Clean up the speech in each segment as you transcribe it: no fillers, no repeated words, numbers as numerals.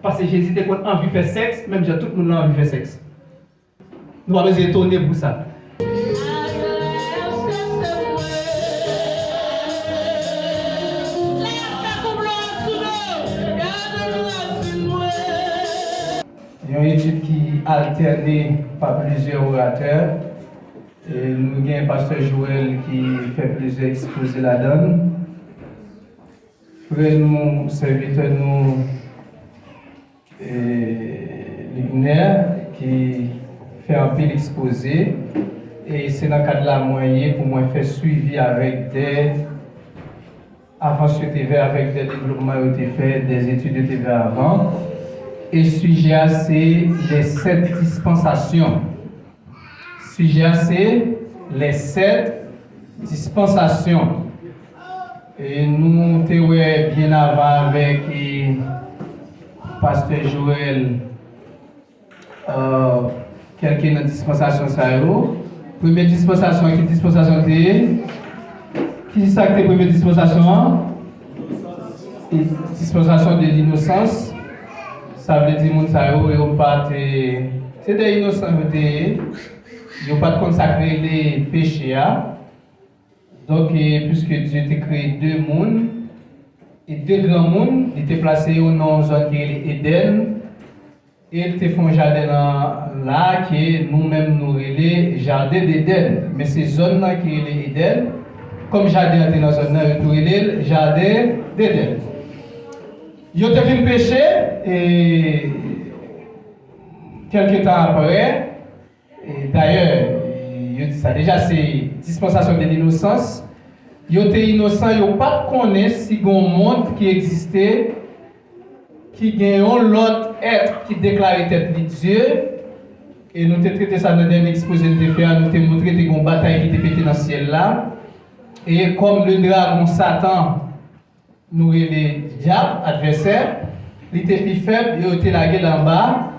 Parce que Jésus était envie de faire sexe, même si tout le monde a envie de faire sexe. Nous avons étonné pour ça. Il y a une étude qui est alternée par plusieurs orateurs. Et nous avons un pasteur Joël qui fait plusieurs exposés là-dedans. Frère nous, serviteur nous, Ligner, qui fait un peu l'exposé. Et c'est dans le cadre de la moyenne pour moi faire suivi avec des avances avec des développements qui ont été faits, des études qui ont été faites avant. Et sujet c'est les 7 dispensations. Sujet c'est les 7 dispensations. Et nous avons bien avant avec Pasteur Joël quelques dispensations. Première dispensation, quelle dispensation t'es? Qui est ça que t'es première dispensation? Dispensation de l'innocence. Ça veut dire que c'est des innocents, ils n'ont pas consacré les péchés. Donc, puisque Dieu a créé 2 mondes, et 2 grands mondes, il était placé dans une zone qui est Éden, et il était fait un jardin là, qui nous-mêmes nous relais jardin d'Éden. Mais ces zones-là qui est Éden, comme jardin était dans la zone-là, il relais jardin d'Éden. Ils ont fait péché, et quelques temps après, et d'ailleurs, il dit ça déjà, c'est dispensation de l'innocence. Ils étaient innocents, ils n'ont pas connu si il y a un monde qui existait, qui gagne l'autre être qui déclarait tête de Dieu. Et nous avons traité ça dans le dernier exposé de faire, nous avons montré qu'il y a une bataille qui était pétée dans le ciel là. Et comme le dragon Satan, nous est le diable, adversaire, il était plus faible, il était lagué en bas.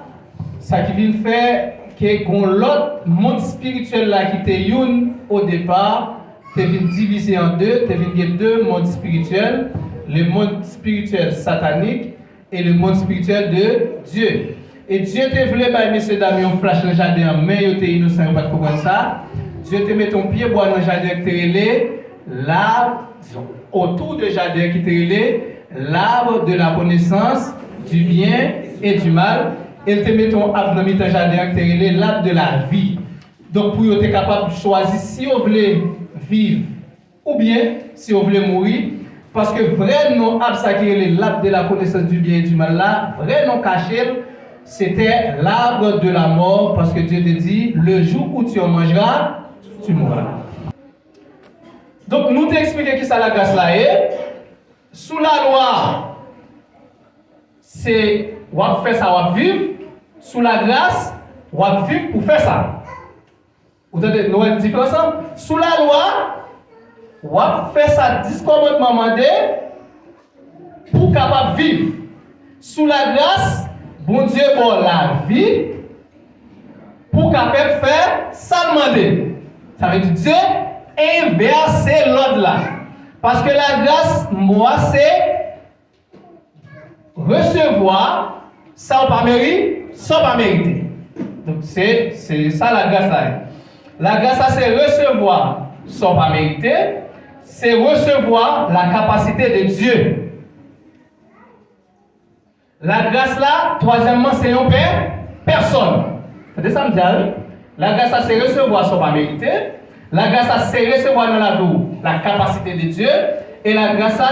Ça qui vient faire que l'autre monde spirituel là qui était une au départ, tu vient diviser en deux, tu vient 2 mondes spirituels, le monde spirituel satanique et le monde spirituel de Dieu. Et Dieu te voulait, messieurs, dames, un flash dans le jardin, mais il était innocent, il ne pas comprendre ça. Dieu te met ton pied bois dans le jardin qui te relais, l'arbre, autour du jardin qui te relais, l'arbre de la connaissance du bien et du mal. Il te met ton arbre dans le jardin qui te relais, l'arbre de la vie. Donc, pour être capable de choisir si vous voulez vivre ou bien si vous voulez mourir. Parce que vrai nom arbre ça qui est l'arbre de la connaissance du bien et du mal là, vrai nom caché, c'était l'arbre de la mort, parce que Dieu te dit, le jour où tu en mangeras, tu mourras. Donc nous t'expliquons qui ça la grâce là est. Sous la loi, c'est on va faire ça, on va vivre. Sous la grâce, on va vivre pour faire ça. Vous entendez, nous avons une différence. Sous la loi, on va faire ça 10 commandements mandés pour capable vivre. Sous la grâce, bon Dieu pour la vie pour capable faire ça demander. Ça veut dire Dieu inverser l'ordre là. Parce que la grâce, moi, c'est recevoir sans pas mériter, sans pas mériter. Donc c'est ça la grâce là. La grâce là, c'est recevoir sans pas mériter. C'est recevoir la capacité de Dieu. La grâce là, troisièmement, c'est un père, personne. C'est ça me dit. La grâce là, c'est recevoir sans pas mériter. La grâce là, c'est recevoir dans la vie la capacité de Dieu. Et la grâce là,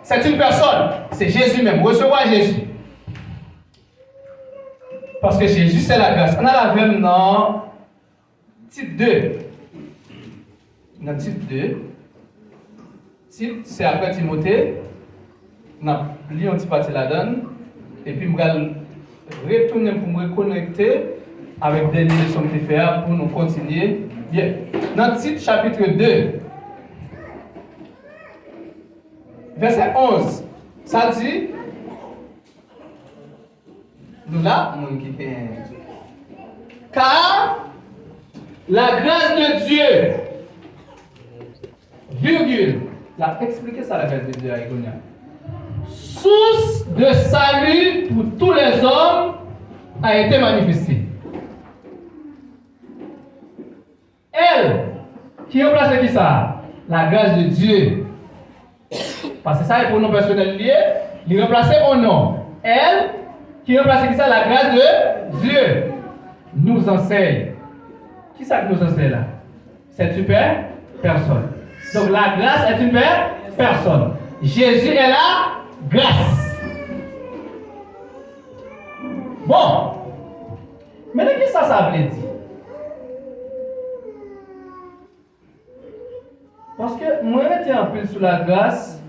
c'est une personne. C'est Jésus même. Recevoir Jésus. Parce que Jésus, c'est la grâce. On a la même dans titre 2. Dans titre 2. Titre, c'est après Timothée. On a lu un petit parti là-dedans. Et puis, je vais retourner pour me reconnecter avec des leçons que je fais pour nous continuer. Bien. Dans le titre chapitre 2, verset 11, ça dit, nous là, car la grâce de Dieu, virgule, là, expliquez ça la grâce de Dieu à Igonia. Source de salut pour a été manifestée. Elle, qui remplace qui ça? La grâce de Dieu. Parce que ça est pour nos personnels liés, il remplace mon nom. Elle, qui remplace qui ça? La grâce de Dieu. Nous enseigne. Qui ça que nous enseigne là? C'est une personne. Donc la grâce est une personne. Jésus est la grâce. Bon. Maintenant, qu'est-ce que ça veut dire? Parce que moi, je tiens un peu sur la grâce.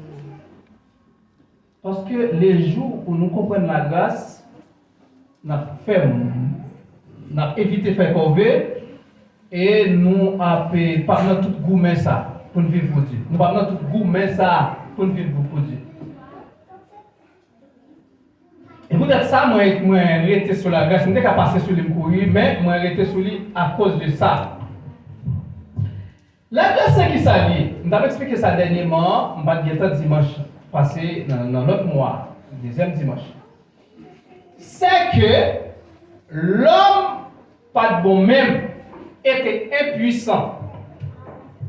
Parce que les jours où nous comprenons la grâce, nous avons évité de faire corvée et nous avons pas tout gourmet ça pour nous vivre pour Dieu. Nous avons pas tout gourmet ça pour nous vivre pour Dieu. Et peut-être ça, moi, je resté sur la grâce. Je ne suis pas passé sur les courir, mais je suis resté sur lui à cause de ça. La grâce, c'est qui ça dit? Je vais expliquer ça dernièrement. Je vais dire dimanche passé dans l'autre mois, deuxième dimanche. C'est que l'homme, pas de bon même, était impuissant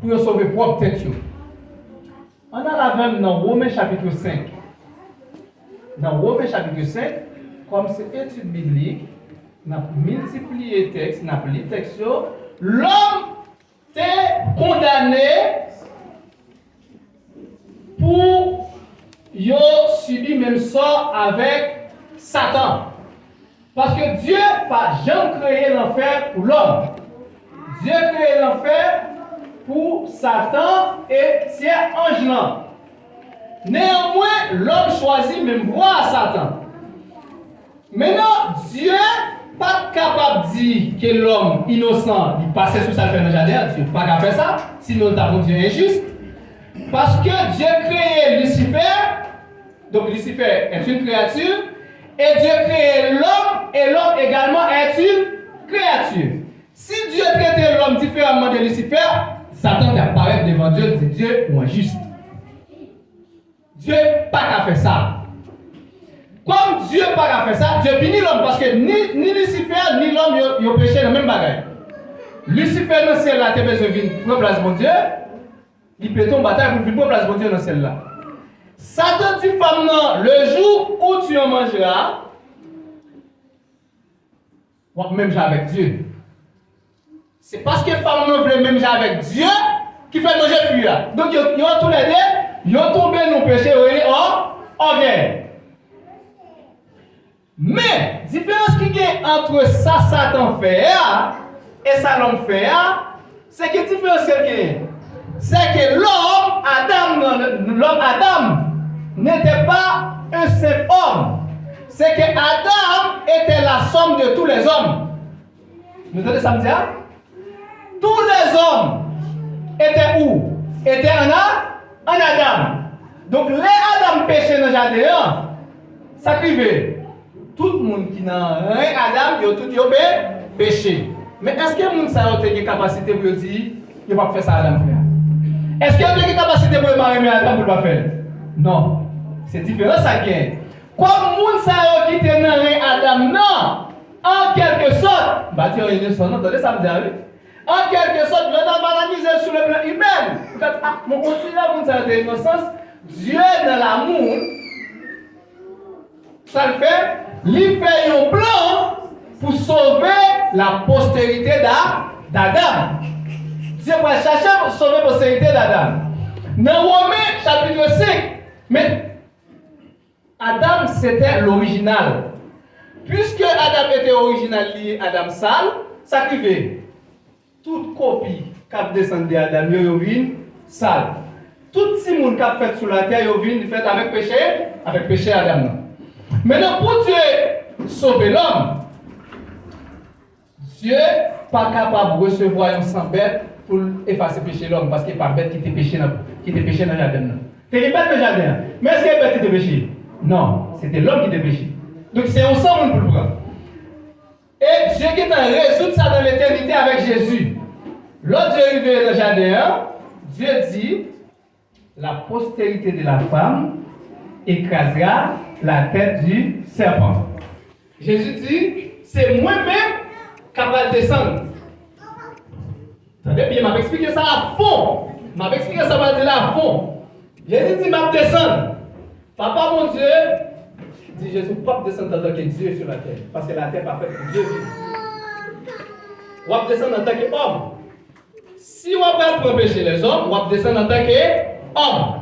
pour sauver propre tête. On a la même dans Romains chapitre 5. Dans Romains chapitre 5, comme c'est étude biblique, on a multiplié les textes, on a lu les textes, l'homme est condamné pour subir même sort avec Satan. Parce que Dieu n'a pas jamais créé l'enfer pour l'homme. Dieu a créé l'enfer pour Satan et ses anges. Néanmoins, l'homme choisit même voir Satan. Maintenant, Dieu n'est pas capable de dire que l'homme innocent, il passait sous sa fenêtre dans le jardin. Dieu n'est pas capable de faire ça, sinon il a Dieu injuste. Parce que Dieu a créé Lucifer, donc Lucifer est une créature, et Dieu a créé l'homme, et l'homme également est une créature. Si Dieu traitait l'homme différemment de Lucifer, Satan apparaît devant Dieu et dit Dieu ou injuste. Dieu n'a pas qu'à faire ça. Comme Dieu n'a pas qu'à faire ça, Dieu punit l'homme parce que ni Lucifer ni l'homme ont péché dans le même bagage. Lucifer dans le ciel là, tu as besoin de venir pour place mon Dieu. Il peut tomber bataille pour venir pour place mon Dieu dans le ciel là. Satan dit femme non, le jour où tu en mangeras, même j'ai avec Dieu. C'est parce que femme non veut même j'ai avec Dieu qui fait manger fuir. Donc ils ont tous les deux, ils ont tombé dans le péché en guerre. Mais, différence qu'il y a entre ça, Satan fait et ça, l'homme fait, c'est que différence qu'il y a. C'est que l'homme Adam, n'était pas un seul homme. C'est que Adam était la somme de tous les hommes. Vous entendez ça me dire? Tous les hommes étaient où? Étaient en Adam. Donc, les Adam péchaient dans le jardin, ça crivait. Tout le monde qui n'a rien Adam, ils ont tout péché. Mais est-ce que le monde a une capacité pour dire qu'il ne va pas faire ça à Adam? Est-ce qu'il y a une capacité pour marier Adam pour ne pas faire? Non. C'est différent ça qui est. Comme le monde qui n'a rien Adam, non. En quelque sorte, tu as une son, attendez ça me dit. En quelque sorte, je vais analyser sur le plan humain. Mon continue à vous dire l'innocence. Dieu dans l'amour, ça le fait. Il fait un plan pour sauver la postérité d'Adam. Dieu va chercher pour sauver la postérité d'Adam. Dans Romains chapitre 5, mais Adam c'était l'original. Puisque Adam était original lié à Adam sale, ça arrivait. Toute copie qui descend d'Adam, il vient sale. Tout ce monde qui a fait sur la terre, il vient fait avec péché Adam. Maintenant, pour Dieu sauver l'homme, Dieu n'est pas capable de recevoir un sang bête pour effacer le péché de l'homme, parce qu'il n'est pas bête qui était péché dans le jardin. C'est bête dans le jardin. Mais est-ce qu'il est bête qui était péché? Non, c'était l'homme qui était péché. Donc c'est un sang pour le prendre. Et Dieu qui est en résoudre ça dans l'éternité avec Jésus. Lorsque Dieu est arrivé dans le jardin, Dieu dit la postérité de la femme écrasera la tête du serpent. Jésus dit c'est moi-même qui va descendre. Attendez bien, je vais expliquer ça à fond. Je vais expliquer ça à fond. Jésus dit, je vais descendre. Papa, mon Dieu, dit Jésus, pas descendre en tant que Dieu sur la terre. Parce que la terre n'est pas faite pour Dieu. On va descendre en tant qu'homme. Si on va pour empêcher les hommes, on va descendre en tant qu'homme.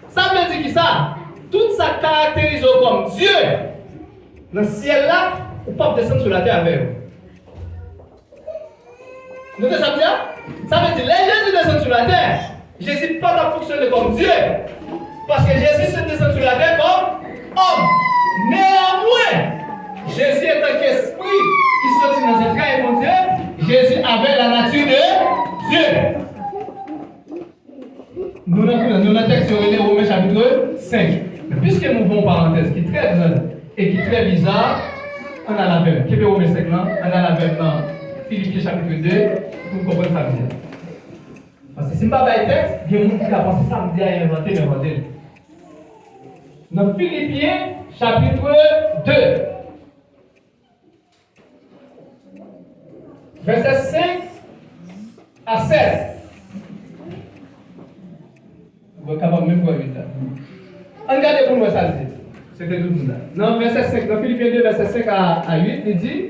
Ça veut dire qui ça? Tout ça caractérise comme Dieu. Dans le ciel là, on ne peut pas descendre sur la terre avec eux. Vous savez ça veut dire? Ça veut dire, les Jésus descend sur la terre. Jésus n'a pas fonctionné comme Dieu. Parce que Jésus se descend sur la terre comme homme. Néanmoins, Jésus étant qu'esprit qui sortit dans cette terre, mon Dieu, Jésus avait la nature de Dieu. Nous avons le texte sur les Romains chapitre 5. Mais puisque nous avons une parenthèse qui est très grande et qui est très bizarre, on a la même. Qui est Romains 5, on a la même dans Philippiens chapitre 2, pour comprendre ça bien. Parce que si je ne parle pas de texte, il y a des gens qui ont pensé ça, me dit à inventer. Dans Philippiens chapitre 2, verset 5 à 7. Vous êtes capable même pour éviter. Regardez pour moi ça dit. C'était tout le monde. Dans verset 5, dans Philippiens 2, verset 5 à 8, il dit: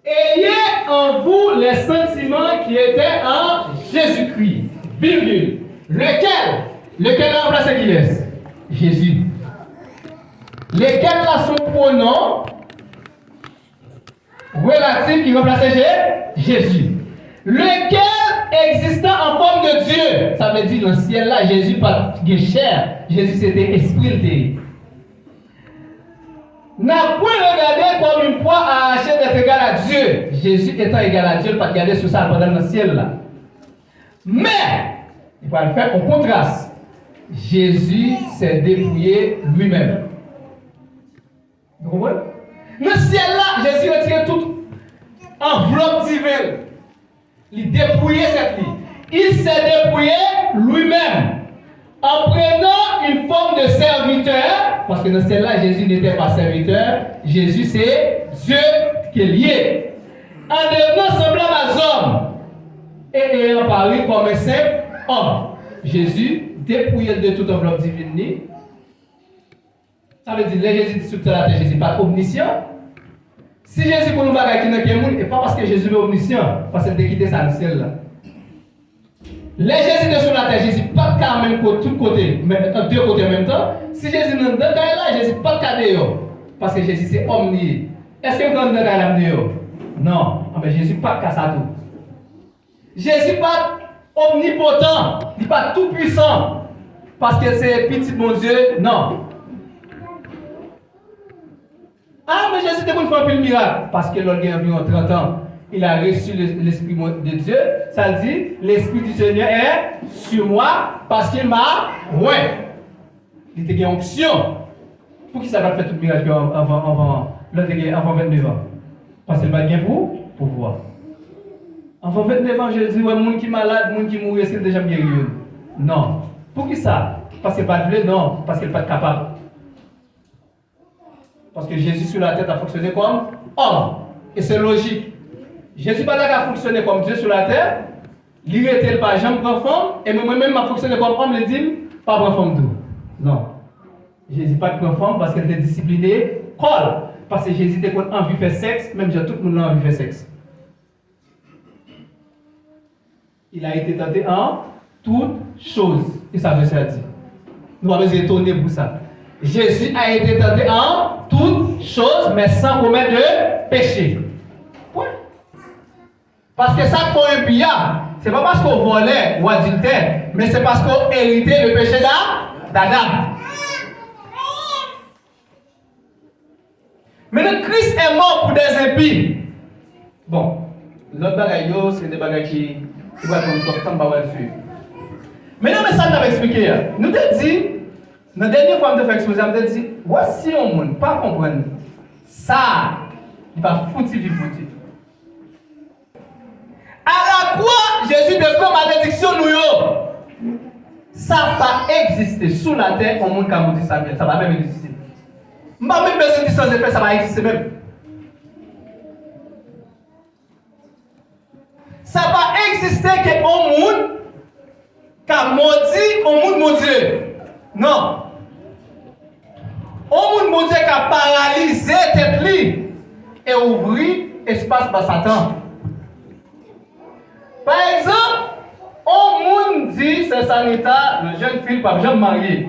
ayez en vous les sentiments qui étaient en Jésus-Christ, virgule. Lequel a remplacé qui est? Jésus. Lequel a son pronom relatif qui remplaçait Jésus. Lequel existant en forme de Dieu. Ça veut dire dans le ciel là, Jésus pas de chair. Jésus c'était esprit. N'a point regardé comme une proie à arracher d'être égal à Dieu. Jésus étant égal à Dieu, pas regarder sur ça pendant le ciel là. Mais, il va le faire au contraste. Jésus s'est dépouillé lui-même. Vous comprenez? Dans le ciel là, Jésus a tiré toute enveloppe divine. Il dépouillait cette vie. Il s'est dépouillé lui-même. En prenant une forme de serviteur, parce que dans celle-là, Jésus n'était pas serviteur, Jésus c'est Dieu qui est lié. En devenant semblable à l'homme et ayant paru comme un simple homme, Jésus dépouillé de toute enveloppe divine. Ça veut dire que Jésus dit sur la terre, Jésus n'est pas omniscient. Si Jésus pour nous bagaille qui n'a qu'un monde, et pas parce que Jésus est omniscient, parce qu'il a quitté ça le ciel là. Les Jésus de sur la terre, Jésus pas de cas même pour tous côtés, mais deux côtés en même temps. Si Jésus n'est pas de cas là, Jésus pas de cas dehors. Parce que Jésus c'est omni. Est-ce que vous avez de cas là dehors? Non. Mais Jésus pas de cas ça tout. Jésus pas omnipotent, il n'est pas tout puissant. Parce que c'est petit mon Dieu, non. Ah, mais Jésus était pour faire un peu de miracle. Parce que l'on a environ 30 ans. Il a reçu l'Esprit de Dieu. Ça dit, l'Esprit du Seigneur est sur moi parce qu'il m'a il était en onction. Pour qui ça va faire tout le miracle avant 29 ans? Parce qu'il va bien pour voir. Avant 29 ans, je dis, ouais, monde qui est malade, monde qui mourut, est-ce qu'il est déjà guéri? Non. Pour qui ça? Parce qu'il n'est pas de non, parce qu'il n'est pas capable. Parce que Jésus sur la terre a fonctionné comme homme. Et c'est logique. Jésus n'a pas fonctionné comme Dieu sur la terre. Il était pas jamais prendre forme. Et moi-même, m'a fonctionné comme homme, il dit, pas prendre forme tout. Non. Jésus pas prendre forme parce qu'il était discipliné. Colle. Parce que Jésus était envie de faire sexe, même si tout le monde a envie de faire sexe. Il a été tenté en toutes choses. Et ça veut dire. Nous avons étonné pour ça. Jésus a été tenté en toutes choses, mais sans commettre de péché. Point. Parce que ça fait un pillard. Ce n'est pas parce qu'on volait ou adultère, mais c'est parce qu'on héritait le péché d'Adam. Mais le Christ est mort pour des impies. Bon, l'autre bagaille, c'est des bagailles qui vont être comme ça, mais non, mais ça, nous expliqué. Nous avons dit, la dernière fois que nous avons fait exposer, nous avons dit, voici un monde, pas comprendre. Ça, il va foutre vivre pour Dieu. À la croix, Jésus déclare malédiction nous. Ça n'a pas existé sous la terre, un monde qui a dit ça, ça va même exister. Je ne vais même pas dire sans effet, ça va exister même. ça va exister que au monde qui a maudit au monde mon Dieu. Non. Au monde mon Dieu qui a paralysé tes plis et ouvert espace pour Satan. Par exemple, au monde dit c'est sanitaire, le jeune fille pas jamais marié.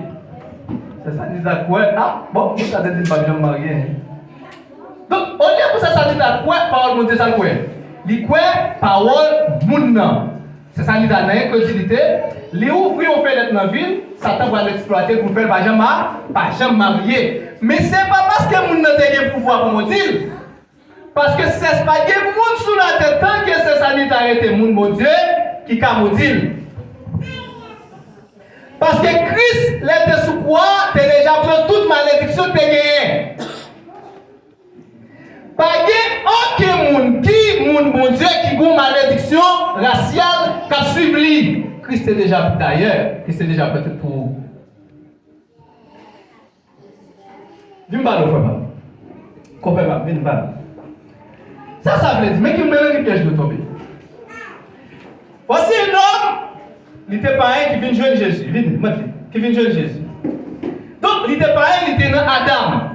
C'est sanitaire quoi? Ah, bon, vous savez dit pas jamais marié. Donc, au lieu pour ça sanitaire quoi, parole mon Dieu ça quoi? Li quoi parole moun nan. C'est ça li dans incrédulité, li ouvri on fait dans ville, Satan va l'exploiter pour faire pas jamais marié. Mais c'est pas parce que moun nan te pouvoir pour maudire. Parce que c'est pas que moun sous la tête tant que c'est ça li arrêté moun mon Dieu qui ka maudire. Parce que Christ l'était sous quoi, tu déjà pris toute malédiction te gagné. Pas aucun monde qui mon Dieu qui a une malédiction raciale qui suivi lui. Christ est déjà d'ailleurs, Christ est déjà peut-être pour. Viens me parler, frère. Comprends pas, viens me parler. Ça veut dire, mais qui me met le piège de tomber. Voici un homme, il était pas un qui vient joindre Jésus. Qui vient joindre Jésus. Donc, il était pas un, il était dans Adam.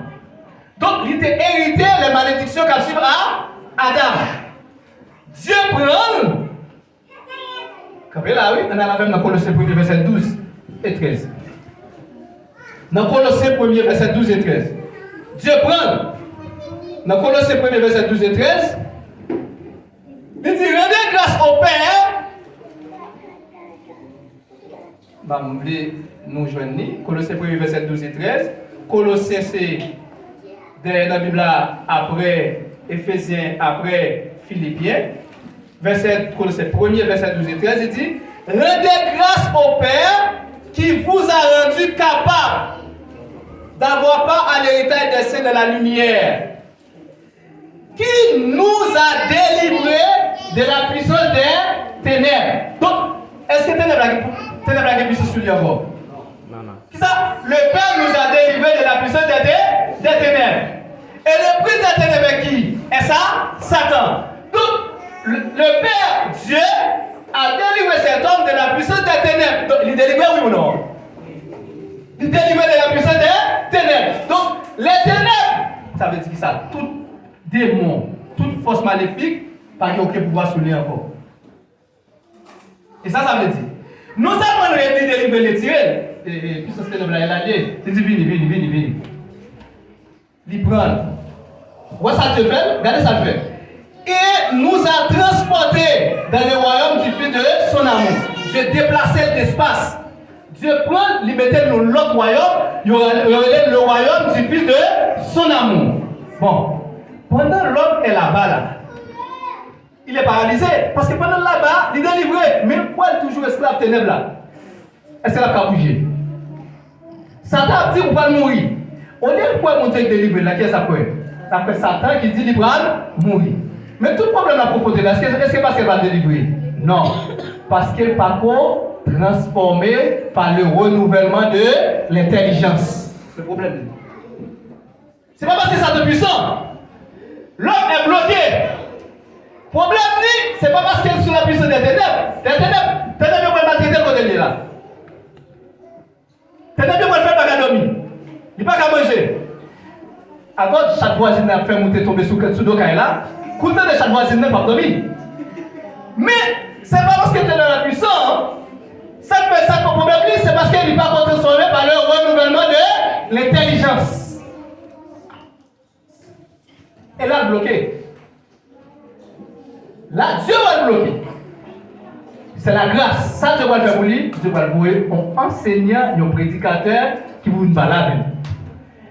Donc, il était hérité les malédictions qu'a suivi à Adam. Dieu prend. Quand là, oui, on a la même dans Colossiens 1er, verset 12 et 13. Dans Colossiens 1er, verset 12 et 13. Dieu prend. Dans Colossiens 1er, verset 12 et 13. Il dit, rendez grâce au Père. Nous joignons. Colossiens 1er, verset 12 et 13. Colossiens, c'est dans la Bible après Éphésiens, après Philippiens, Colossiens 1er, verset 12 et 13, il dit rendez grâce au Père qui vous a rendu capable d'avoir part à l'héritage des saints de la lumière, qui nous a délivrés de la puissance des ténèbres. Donc, est-ce que ténèbres a puissance sur lui encore? Qui ça? Le Père nous a délivrés de la puissance des ténèbres. Et le prince des ténèbres est qui? Et ça? Satan. Donc, le Père, Dieu, a délivré cet homme de la puissance des ténèbres. Donc, il est délivré, oui ou non? Il est délivré de la puissance des ténèbres. Donc, les ténèbres, ça veut dire ça? Tout démon, toute force maléfique, pas qu'il n'y ait aucun pouvoir sur lui encore. Et ça veut dire. Nous avons délivré les tirés. Et puis ça c'était le allié. Il dit vini. Il prend. Quoi ça te fait? Regardez ça fait. Et nous a transportés dans le royaume du Fils de son amour. Dieu déplaçait l'espace. Dieu prend, il mettait dans l'autre royaume, il y aurait le royaume du Fils de son amour. Bon, pendant l'homme est là-bas là. Il est paralysé parce que pendant là-bas, il est délivré. Mais pourquoi il est toujours esclave ténèbres là? Est-ce qu'il a bougé? Satan a dit qu'on va mourir. On est pourquoi mon Dieu est délivré là? Qu'est-ce que ça fait? Ça fait Satan qui dit qu'il va mourir. Mais tout le problème de la propreté là, est-ce que parce qu'elle va délivrer? Non. Parce qu'elle n'est pas transformée par le renouvellement de l'intelligence. C'est le problème. C'est pas parce que ça est puissant. L'homme est bloqué. Problème, c'est pas parce qu'elle est sous la puissance des ténèbres. Les ténèbres vont maltraiter le côté là. Les ténèbres vont faire pas dormir. Il n'y a pas qu'à manger. À gauche, chaque voisine a fait monter tomber sous le caille là. Coûtant de chaque voisine n'a pas dormi. Mais c'est pas parce que tu es dans la puissance. Ça fait ça comme problème, c'est parce qu'elle n'est pas transformée par le renouvellement de l'intelligence. Elle a bloqué. Là, Dieu va le bloquer. C'est la grâce. Ça, Dieu va le faire pour lui. Dieu va le voir en enseignant, un prédicateur qui vous parle avec.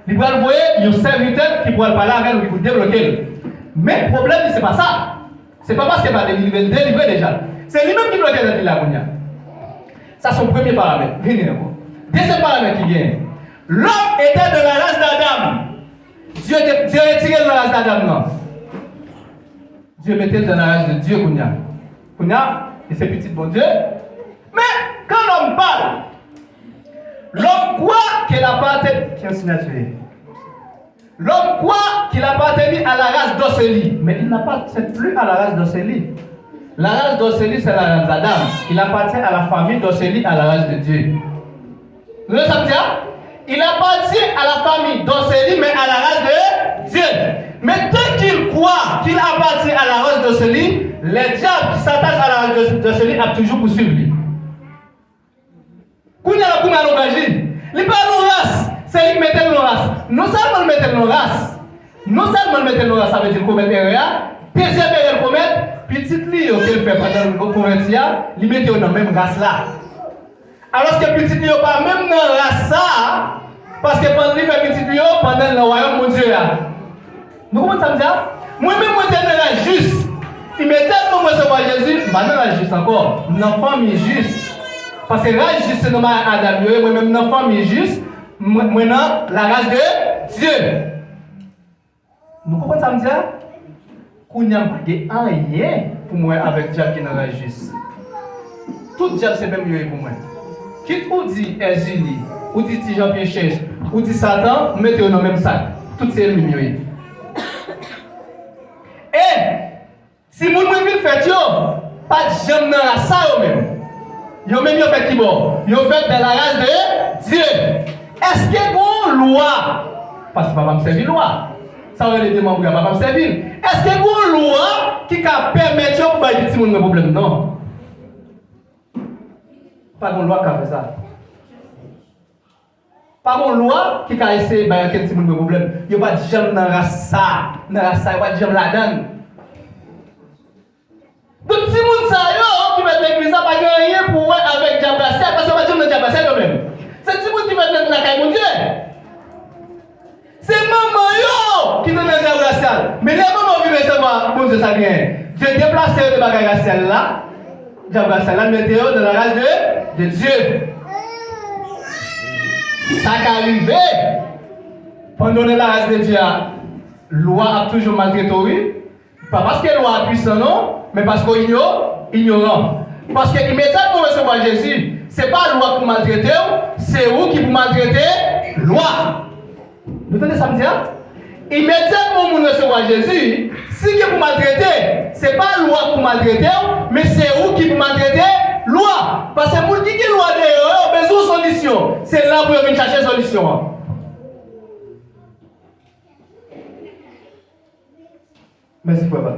Il va le voir un serviteur qui va parler avec lui, qui vous débloquer. Mais le problème, ce n'est pas ça. Ce n'est pas parce qu'il va délivrer déjà. C'est lui-même qui bloque la vie. Ça, c'est son premier paramètre. Deuxième paramètre qui vient. L'homme était de la race d'Adam. Dieu est tiré de la race d'Adam, non. Dieu mettait dans la race de Dieu, Kounia, et c'est petit bon Dieu. Mais quand l'homme parle, l'homme croit qu'il appartient. Qui est signature? L'homme croit qu'il appartient à la race d'Océlie, mais il n'appartient plus à la race d'Océlie. La race d'Océlie, c'est la race d'Adam. Il appartient à la famille d'Océlie, à la race de Dieu. Vous voyez ça me dit? Il appartient à la famille d'Océlie, mais à la race de Dieu. Mais tant qu'il croit qu'il appartient à la race d'Océlie, les diables qui s'attachent à la race d'Océlie ont toujours poursuivi lui. Quand il y a la commune à il parle de race, c'est lui qui met nos race. Non seulement il met nos race, non seulement il met nos race, ça veut dire qu'on met erreur, deuxième erreur qu'on met, petite ligne qu'elle fait pendant le convertir, il met dans la même race là. Alors que petite ligne pas même dans la race ça, parce que pendant qu'il fait petite ligne, pendant le royaume mon Dieu là. Nous comprenons ça me dit? Moi-même, moi, je suis dans la juste. Immédiatement, moi, je vois Jésus, je suis dans la juste encore. L'enfant est juste. Parce que la juste, c'est normal Adam, moi-même, l'enfant est juste. Maintenant, la race de Dieu. Nous comprenons ça me dit? Qu'on n'y a pas rien pour moi avec Dieu qui est dans la juste. Tout Dieu, c'est même mieux pour moi. Quitte ou dit Ezili, ou dit Jean-Pierre Chèche, ou dit Satan, mettez-vous dans le même sac. Tout c'est le mieux. Et si vous voulez faire ça, pas de jamais dans la salle même. Vous même fait qui bon? Vous fait dans la race de Dieu. Est-ce que vous loi? Parce que papa me servir loi. Ça va les demander papa me servir. Est-ce que vous loi qui permet de pour faire des petits problème? Non. Pas de loi qui a fait ça. Pas de loi qui a essayé de faire des petits problème. Il n'y a pas de jamais dans la race. Dans la race, il n'y a pas de jamais là-dedans. Donc, si vous savez qui va être l'église, ça va gagner pour avec Diabassel, parce que va dire que Diabassel quand même. C'est si vous qui va être la caille, mon Dieu. C'est maman qui donne le Diabassel. Mais les mamans qui veulent savoir, mon Dieu, ça vient. Je déplace le Diabassel là. Diabassel là, mettez-le dans la race de Dieu. Ça qui arrive pendant la race de Dieu, la loi a toujours maltraité, oui. Pas parce que la loi est puissante, non. Mais parce qu'on ignorant. Parce que immédiatement vous recevez Jésus, ce n'est pas la loi pour maltraiter, c'est vous qui vous maltraitez, loi. Vous entendez ça me dire? Immédiatement vous recevez Jésus, si vous maltraitez, ce n'est pas la loi pour maltraiter, mais c'est vous qui vous maltraitez, loi. Parce que pour qui est loi d'ailleurs, on a besoin de solution. C'est là pour venir chercher solution. Merci papa.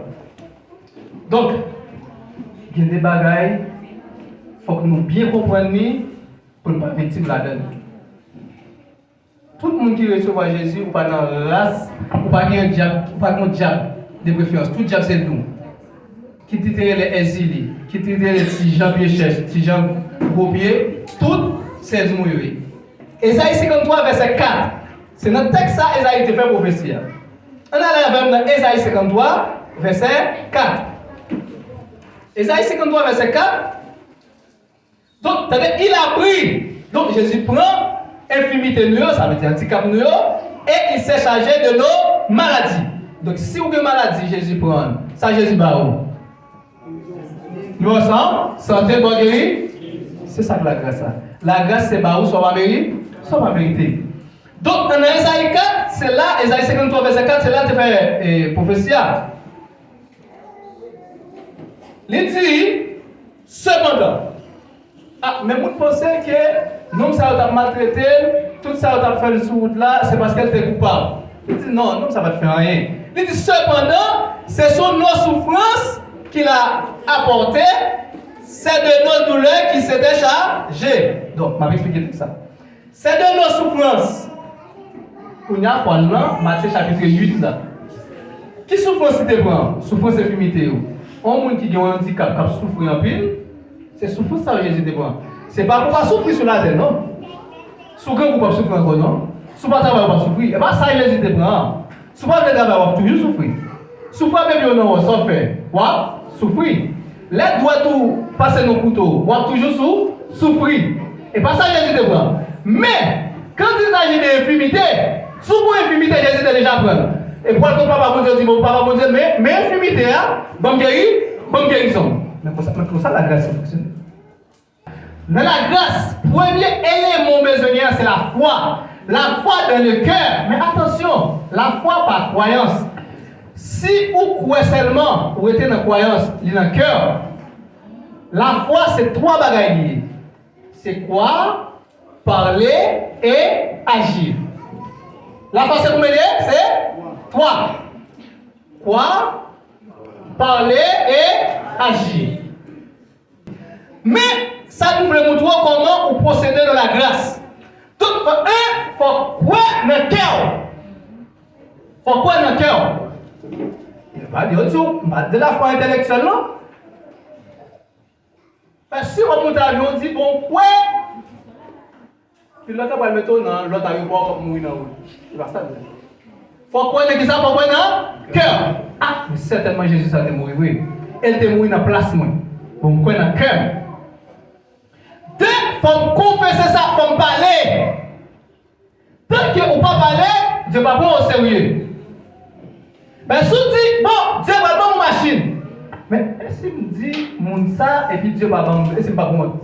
Donc, il y a des bagailles, il faut que nous bien comprenions pour ne pas être victime là-dedans. Tout le monde qui reçoit Jésus, ou pas dans la race, ou pas dans un diable, ou pas dans un diable de préférence. Tout diable, c'est nous. Qui titrait les exilés, qui titrait les petits Jean-Pierre Chèche, petits Jean Gaupier, tout, c'est nous. Ésaïe 53, verset 4. C'est notre texte, ça, Ésaïe te fait prophétie. On a la même dans Ésaïe 53, verset 4. Ésaïe 53, verset 4. Donc, il a pris. Donc, Jésus prend infirmité nous, ça veut dire handicap nous, et il s'est chargé de nos maladies. Donc, si vous avez une maladie, Jésus prend. Ça, Jésus va où? Nous ensemble, santé, bonne guérie. C'est ça que la grâce a. La grâce, c'est où? Soit ma mérite, soit ma vérité. Donc, dans Ésaïe 4, c'est là, Ésaïe 53, verset 4, c'est là que tu fais prophétie. Il dit, cependant, mais vous pensez que nous, ça va maltraité, tout ça va fait sur route là, c'est parce qu'elle était coupable. Il dit, non, non, ça va te faire rien. Il dit, cependant, ce sont nos souffrances qu'il a apportées, c'est de nos douleurs qui s'étaient chargées. Donc, je vais expliquer tout ça. C'est de nos souffrances. On y a pendant Matthieu chapitre 8 là. Qui souffrance tu te prends? Souffrance infirmité. Un monde qui a un handicap, qui souffre en pile, c'est souffrance ça Jésus te prend. C'est pas pour pas souffrir sur la terre, non? Si vous ne pouvez pas souffrir encore, non? Si vous ne pouvez pas souffrir, et pas ça Jésus te prend. Si vous ne pouvez pas toujours souffrir. Si vous ne pouvez pas sans faire, souffrir. L'aide doit tout passer nos couteaux, toujours souffrir. Et pas ça Jésus te prend. Mais, quand il s'agit d'infirmité, si vous avez infirmité, Jésus te déjà prend. Et pour que papa bon Dieu dit, bon papa bon Dieu, mais infirmité, bonne guérison. Mais pour ça, la grâce fonctionne. Dans la grâce, premier élément besoin, c'est la foi. La foi dans le cœur. Mais attention, la foi par croyance. Si vous croyez seulement, vous êtes dans la croyance, dans le cœur, La foi, c'est trois bagailles. C'est quoi? Parler et agir. La foi, c'est combien? C'est trois. Quoi? Parler et agir. Mais ça nous veut montrer comment on procède dans la grâce. Donc, il faut croire dans le cœur. Il faut croire dans le cœur. Il va dire tout, de la foi intellectuelle, non? Parce que si on monte à l'avion, on dit, bon, ouais. Puis l'autre va le mettre dans l'autre aéroport comme mourir dans l'eau. Il va ça. Il faut croire dans ça, il faut croire dans le cœur. Ah, mais certainement Jésus a été mort, oui. Elle était mort dans la place, moi. Bon, on croit dans le cœur. Deux, il faut confesser ça, il faut parler. Tant qu'on ne peut pas parler, Dieu ne va pas au sérieux. Mais si on dit, bon, Dieu va pas mon machine. Mais est-ce qu'il me dit, mon ça, et puis Dieu va pas mon, est-ce que c'est pas pour moi?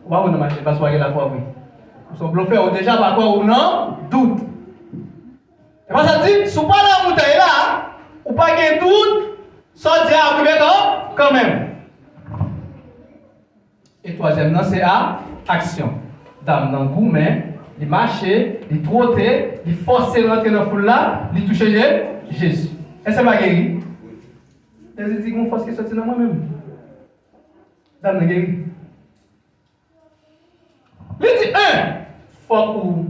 On va voir dans machine, parce qu'on a la foi, oui. Nous sommes bluffés, déjà, par quoi ou non? Doute. Et moi, ça dit, si on parle de la montagne là, ou pas de doute, ça Dieu a arrivé quand même. Et troisième, c'est à action. Dame dans le goût, mais il marcher, il trotter, il forcer rentrer dans la foule là, il toucher Jésus. Est-ce que c'est pas guéri? Elle dit qu'on force qui sortir dans moi-même. Dame n'a guéri. Il dit faut qu'on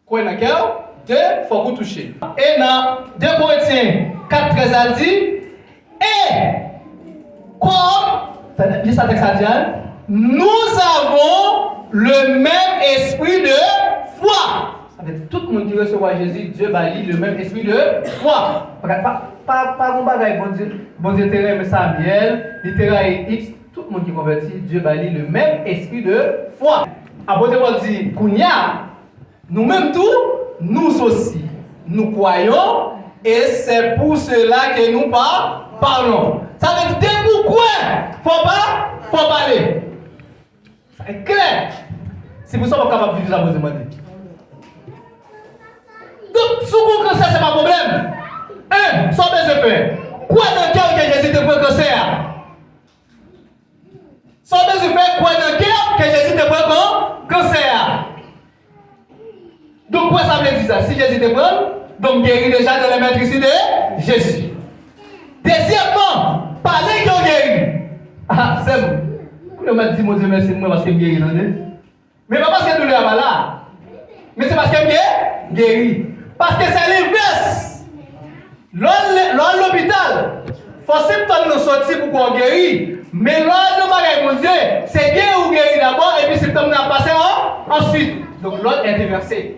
croire dans le cœur. Deux, faut qu'on touche. Et dans 2 Corinthiens 4, 13, elle dit, et comme, lis ça texte à dire, nous avons le même esprit de foi. Ça veut dire tout le monde qui recevra Jésus, Dieu va lire le même esprit de foi. Pas mon bagage, bon Dieu terrain, mais Samuel, littéraire X, tout le monde qui convertit, Dieu va lire le même esprit de foi. Apôtre Paul dit, Kounia, nous-mêmes tous, nous aussi, nous croyons, et c'est pour cela que nous parlons. Ça veut dire, dès pourquoi faut parler. C'est clair. C'est pour ça qu'on est capable de vivre ça, vous demandez. Donc, si vous pensez que ce n'est pas un problème, sans besoin de faire. Quoi dans le cœur que Jésus te prend cancer? Sans besoin de faire, quoi dans le cœur que Jésus te prend cancer? Donc, quoi ça veut dire ça? Si Jésus te prend, donc guérit déjà dans la maîtrise de Jésus. Deuxièmement, parler qui guérit. Ah, c'est bon. Vous m'a dit, mon Dieu, merci moi parce qu'il me guérit, non? Mais pas parce que nous l'avons là. Mais c'est parce qu'il me guérit. Parce que c'est l'inverse. L'hôpital, il faut symptômes nous sortir pour qu'on guérit. Mais l'autre, mon Dieu, c'est guéri ou guéri d'abord, et puis symptômes n'a passé ensuite. Donc l'autre est inversé.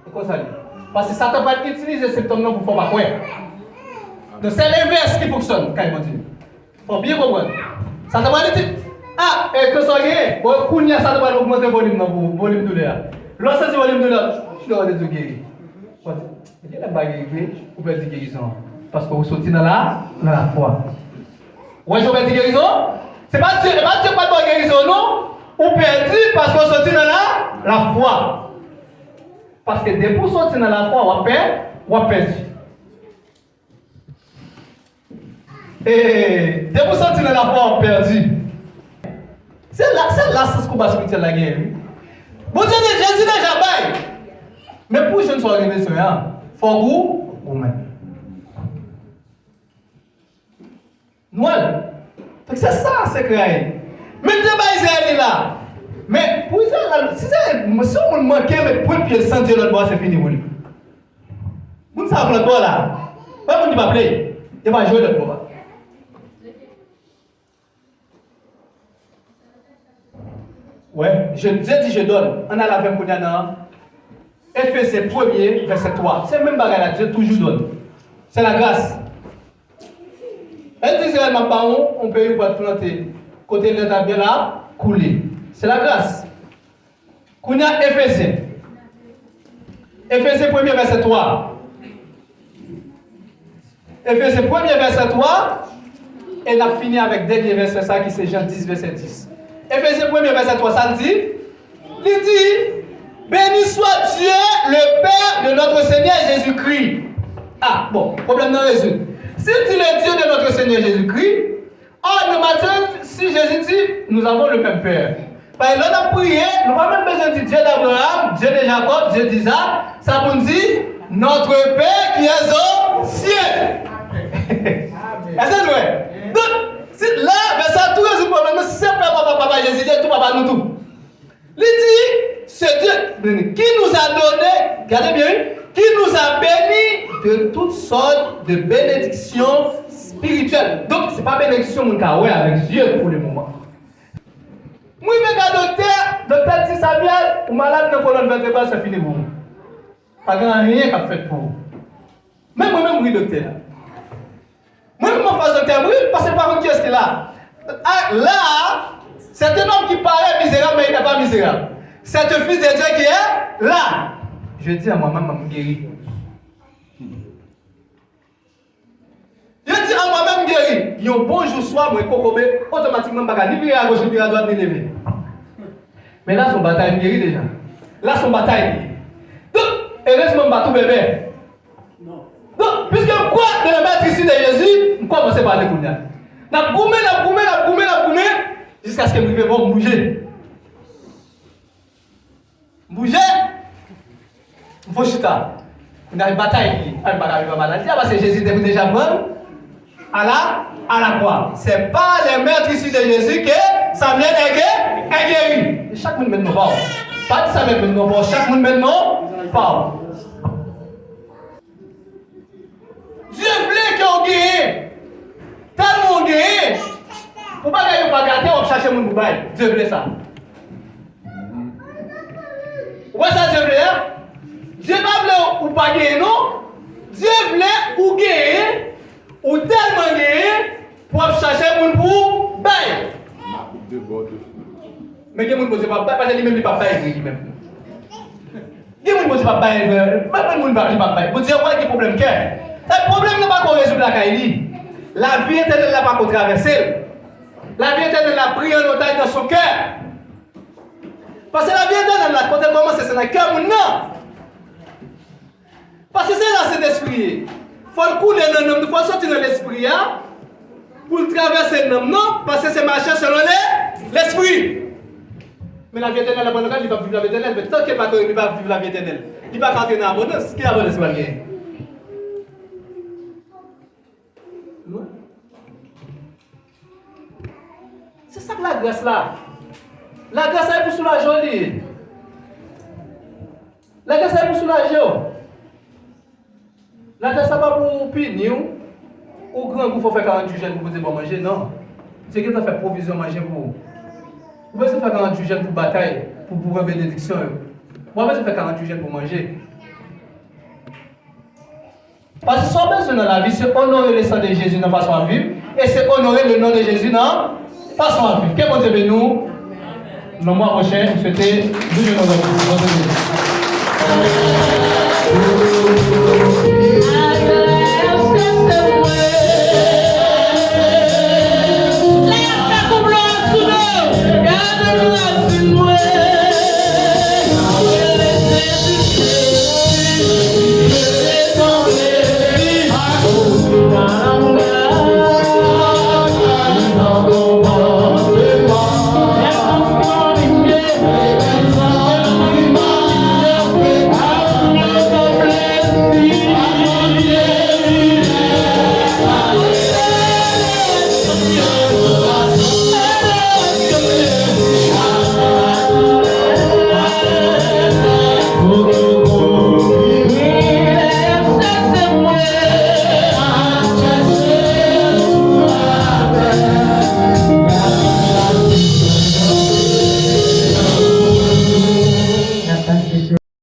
C'est quoi ça? Parce que Satan va utiliser ces symptômes pour faire pas quoi. Donc c'est l'inverse qui fonctionne, quand il dit. Il faut bien comprendre. Satan va dire, ah, et que ça y est, bon, ça va augmenter le volume de l'air. Lorsque c'est le volume de l'air, je dois dire guéri. Il y a la bague ou bien guérison. Parce que vous sortez dans la foi. Ouais, je vais dire guérison. C'est pas Dieu, pas de guérison, non? Ou perdu parce qu'on sortit dans la foi. Parce que dès pour sortir dans la foi, on a perdu. Et dès pour sortir dans la foi, on a perdu. C'est là ce qu'on va spirituel la guerre. Bon Dieu, Jésus déjà bail. Mais pour que je ne sois arrivé sur rien, il faut vous vous-même. Noël. C'est ça, c'est clair. Mais Dieu va Israël là. Mais pour Israël, si on manque de point pied sans Dieu, l'autre bois, c'est fini. Vous ne savez pas là. Pas vous ne pas play. Il va jouer le bois. Ouais, je dis, je donne. On a la même pour Nana. Éphésiens 1er, verset 3. C'est le même bagage là, Dieu toujours donne. C'est la grâce. Elle disait, ma parole, on peut y planter. Côté de l'état bien là, couler. C'est la grâce. Qu'on a Éphésiens. Éphésiens 1er, verset 3. Éphésiens 1er, verset 3. Et on a fini avec dernier verset ça qui c'est Jean 10, verset 10. Éphésiens 1er, verset 3, ça dit, il dit, béni soit Dieu, le Père de notre Seigneur Jésus-Christ. Ah, bon, problème non résolu. Si tu es le Dieu de notre Seigneur Jésus-Christ, Oh, le matin, si Jésus dit, nous avons le même Père. Parce que l'on a prié, nous n'avons pas même besoin de Dieu d'Abraham, Dieu de Jacob, Dieu d'Isaac. Ça nous dit, notre Père qui est au ciel. Est-ce vrai? Donc, là, ben ça tout résout le problème. Si c'est papa, Jésus dit tout, papa, nous tout. Il dit, c'est Dieu qui nous a donné, regardez bien, qui nous a bénis de toutes sortes de bénédictions spirituelles. Donc, ce n'est pas bénédiction avec Dieu pour le moment. Moi, je vais docteur dit Samuel, ou malade de colonne vertébrale, c'est fini pour vous. Pas grand rien qu'a fait pour vous. Même moi-même, oui, docteur. Moi-même, je fais docteur, oui, parce que par contre, qui est-ce qu'il a? Là, c'est un homme qui paraît misérable, mais il n'est pas misérable. C'est un fils de Dieu qui est là. Je dis à moi-même, je me guéris. Je dis à moi-même, guéri. Il y a un bon jour soir, moi, automatiquement, je ne vais pas ni virer à gauche, ni virer à droite, ni lever. Mais là, son bataille guéri déjà. Là, son bataille. Donc, heureusement, je tout bébé. Non. Donc, puisque quoi de le mettre ici de Jésus, je commence par aller pour nous. N'a goumé, jusqu'à ce que je vais bouger. Bouger, il faut chuter. On a une bataille, maladie, parce que Jésus est déjà mort à la croix. Ce n'est pas les maîtres ici de Jésus que Samuel est guéri. Chaque monde maintenant parle. Pas de Samuel maintenant parle, chaque monde maintenant parle. Dieu voulait qu'on guérit. Tellement guéri. Pour ne pas gâter, on va chercher mon boubaille. Dieu voulait ça. Ouais, ça Dieu voulait. Dieu pas voulu ou pas guérir, non? Dieu voulait ou guérir, ou tellement guérir, pour chercher mon boubaille. Mais il y a des gens qui ne pas parce que lui-même, il ne peut pas lui-même. Il y a des gens qui ne pas même les gens qui ne pas bailler. Vous dites, quel est le problème? Le problème n'est pas qu'on résout la caille. La vie éternelle n'a pas qu'on traverse. La vie éternelle a pris un otage dans son cœur. Parce que la vie éternelle, quand elle commence, c'est dans le cœur, non. Parce que c'est là, c'est l'esprit. Il faut le couler dans l'homme, il faut sortir dans l'esprit pour traverser l'homme, non. Parce que c'est marcher selon l'esprit. Mais la vie éternelle, il va vivre la vie éternelle. Mais tant qu'il va vivre la vie éternelle, il va rentrer dans l'abondance. Qui est l'abondance? C'est ça que la grâce là. La grâce est pour soulager. La grâce est pour soulager. La grâce n'est pas pour punir ou grand pour faire 48 jeunes pour vous manger. Non. C'est que tu as fait provision manger pour vous. Vous pouvez faire 48 jeunes pour bataille, pour une bénédiction. Vous pouvez faire 48 jeunes pour manger. Parce que ce qu'on a besoin dans la vie, c'est honorer le sang de Jésus dans la façon à vivre. Et c'est honorer le nom de Jésus dans la façon à vivre. Que Dieu nous, le mois prochain, souhaiter 12 jours de